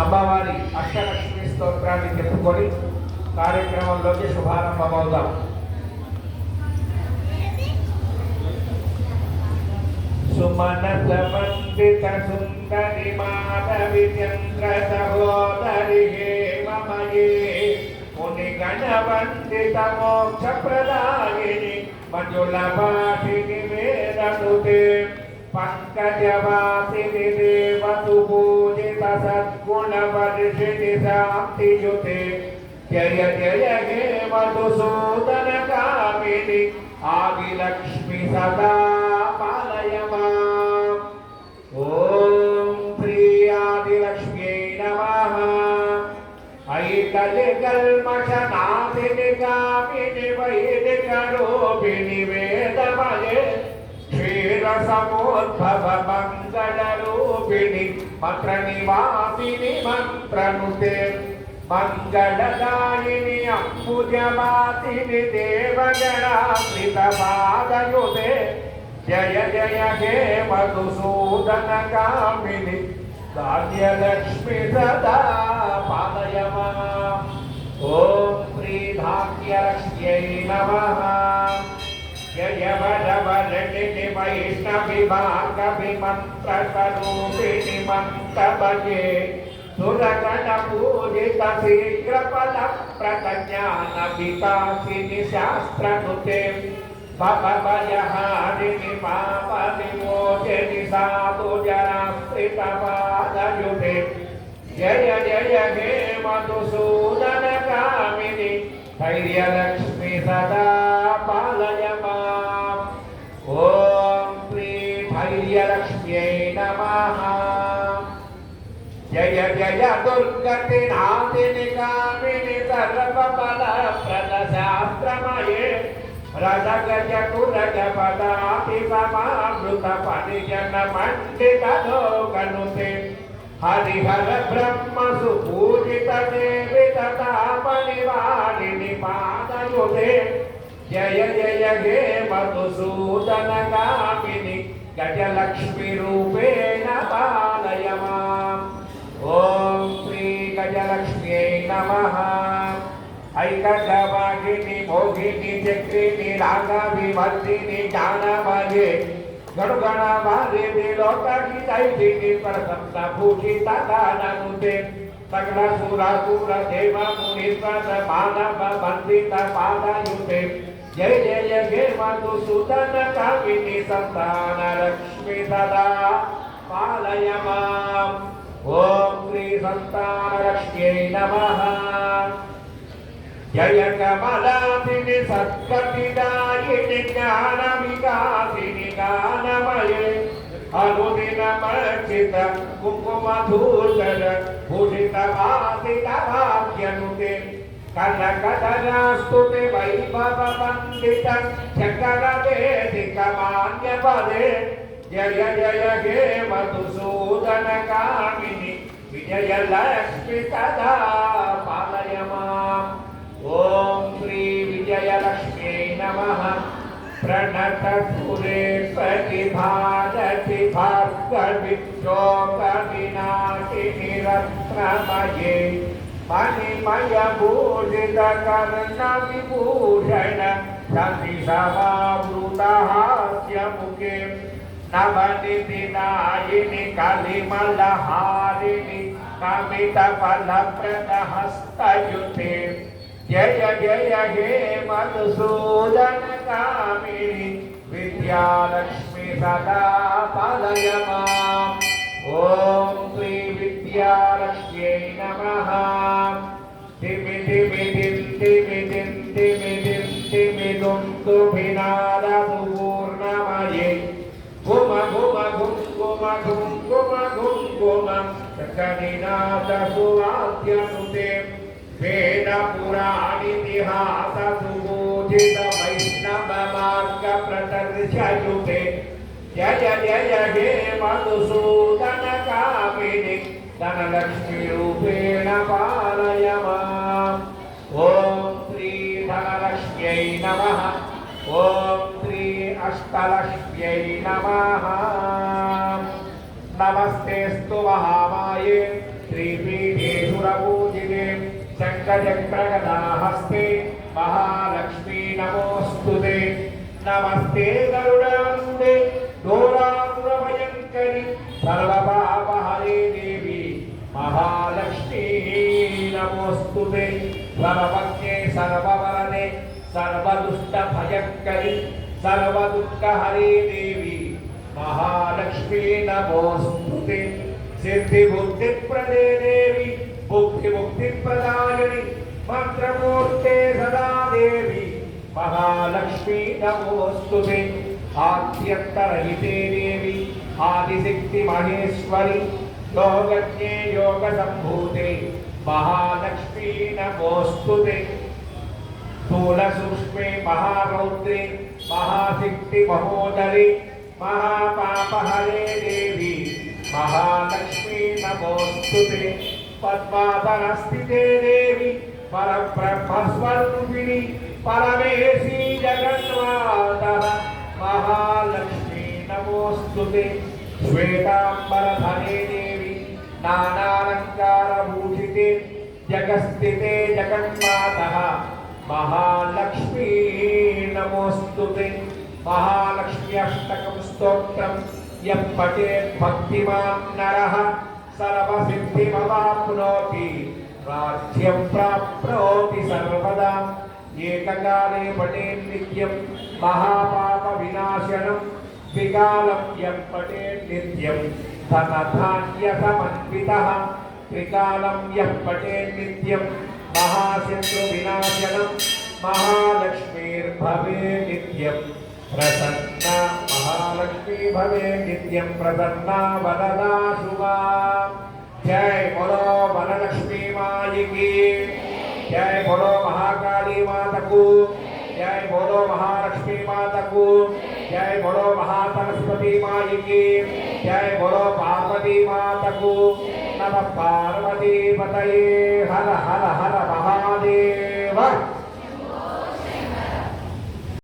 అమ్మవారి అష్టలక్ష్మి స్తోత్రాన్ని చెప్పుకొని కార్యక్రమంలోకి శుభారంభమవుదాం. సుమనస వందిత సుందరి మాధవి చంద్ర సహోదరి హేమమయే మునిగణ వందిత మోక్ష ప్రదాయిని మంజుల భాషిని వేదనుతే పంకజవాసిని దేవతు పూజిత సద్గుణ వర్షిణి శాంతియుతే జయ జయ హే మధుసూదన కామిని ఆదిలక్ష్మి సదా పాలయ మాం. ఓం శ్రీ ఆదిలక్ష్మ్యై నమః. ఐకలి కల్మషనాశిని కామిని వైదిక రూపిణి వేదమయే క్షీరసమోద్భవ మంగళ రూపిణి మంత్ర నివాసిని మంత్రనుతే మంగళదాయిని అంబుజవాసిని దేవగణాశ్రిత పాదయుతే జయ జయ హే మధుసూదన కామిని ధాన్యలక్ష్మి సదా పాలయ మాం. ఓం శ్రీ ధాన్యలక్ష్మ్యై నమః. జయ వరవరణిని వైష్ణవి భాగవి మంత్ర స్వరూపిణి మంత్రభజే సురగణ పూజిత శీఘ్ర ఫల ప్రజ్ఞాన వికాసిని శాస్త్రనుతే భవభయహారిణి పాప విమోచని సాధు జనాశ్రిత పాదయుతే జయ జయ హే మధుసూదన కామిని ధైర్యలక్ష్మి సదా పాలయ మాం. ఓం శ్రీ ధైర్యలక్ష్మ్యై నమః. జయ జయ దుర్గతి నాథిని కామిని సర్వఫల ప్రద శాస్త్రమయే రజగజ కురజ పదాతి సమావృత పరిజన మండిత లోకనుతే హరిహర బ్రహ్మ సుపూజిత సేవిత తాపనివారిణి పాదయుతే జయ జయ హే మధుసూదన కామిని గజలక్ష్మి రూపేణ పాలయ మాం. ఓం శ్రీ గజలక్ష్మ్యై నమః. ఐకగవాగిని మోహిని చక్రిని రాగవివర్ధిని జ్ఞానమయే గణగణ వారిని లోకహితైషిని ప్రసన్న భూషిత గాననుతే సకల సురాసుర దేవ మునీశ్వర మానవ వందిత పాదయుతే జయ జయ హే మధుసూదన కామిని సంతాన లక్ష్మి సదా పాలయ మాం. ఓం శ్రీ సంతాన లక్ష్మ్యై నమః. జయ కమలాదిని సత్పతిదాయిని జ్ఞాన వికాసిని గానమయే అనుదిన మర్చిత కుంకుమధూషర భూషిత వాసిత భాగ్యనుతే కనకధరాస్తుతి వైభవ వందిత శంకర వేదిక మాన్య పదే జయ జయ హే మధుసూదన కామిని విజయలక్ష్మి సదా పాలయ మాం. ఓం శ్రీ విజయలక్ష్మ్యై నమః. ప్రణత సురేశ్వరి భారతి భార్గవి శోక వినాశిని రత్నమయే మణిమయ భూషిత కర్ణ విభూషణ సతి సమావృత హాస్యముఖే నవనిధి నాయిని కలిమలహారిణి కమిత ఫలప్రద హస్తయుతే జయ జయ హే మధుసూదన కామిని విద్యాలక్ష్మి సదా పాలయ మాం. ఓం శ్రీ విద్యాలక్ష్మ్యై నమః. దిమి దిమి దిం దిమి దిం దిమి దిం దిమి దుందు భినాదసు పూర్ణమయే గుమ గుమ గుం గుమ గుం గుమ గుం గుమ చకనినాదసు వాద్యనుతే వేద పురాణితిహాస సుబోధిత వైష్ణవ మార్గ ప్రదర్శయుతే జయ జయ హే మధుసూదన కామిని ధనలక్ష్మి రూపేణ పాలయ మాం. ఓం శ్రీ ధనలక్ష్మ్యై నమః. ఓం శ్రీ అష్టలక్ష్మ్యై నమః. నమస్తేస్తు మహామాయే శ్రీపీఠ शङ्खचक्रगदाहस्ते महालक्ष्मी नमोऽस्तुते नमस्ते गरुडारूढे दोरासुरभयङ्करि सर्वपापहरे देवी महालक्ष्मी नमोऽस्तुते सर्वज्ञे सर्ववरदे सर्वदुष्टभयङ्करि सर्वदुःखहरे देवी महालक्ष्मी नमोऽस्तुते सिद्धिबुद्धिप्रदे देवी बुद्धिमुक्तिप्रदायिनि मंत्रमूर्ते सदा देवी महालक्ष्मी नमोस्तुते आद्यन्तरहिते देवी आदिशक्ति महेश्वरी योगज्ञे योगसम्भूते महालक्ष्मी नमोस्तुते स्थूलसूक्ष्मे महारौद्रे महाशक्ति महोदरे महापापहरे देवी महालक्ष्मी नमोस्तुते पद्मासनस्थिते देवी परब्रह्मस्वरूपिणी परमेशी जगन्माता महालक्ष्मी नमोस्तुते श्वेतांबरधरे देवी नानालंकारभूषिते जगस्थिते जगन्माता महालक्ष्मी नमोस्तुते महालक्ष्मी अष्टकं स्तोत्रं यः पठेत् भक्तिमान् नरः सर्वसिद्धिमवाप्नोति राज्यं प्राप्नोति सर्वदा एककाले पठेत् नित्यं महापापविनाशनं त्रिकालं यः पठेत् नित्यं धनधान्यसमन्वितः त्रिकालं यः पठेत् नित्यं महाशत्रुविनाशनं महालक्ष्मीर्भवे नित्यं प्रसन्ना महालक्ष्मी भवे नित्यं प्रसन्ना वरदा शुभा जय बोलो वरलक्ष्मी माई की जय बोलो महाकाली माता को जय बोलो महालक्ष्मी माता को जय बोलो महासरस्वती माई की जय बोलो पार्वती माता को नमः पार्वती पतये हर हर हर महादेव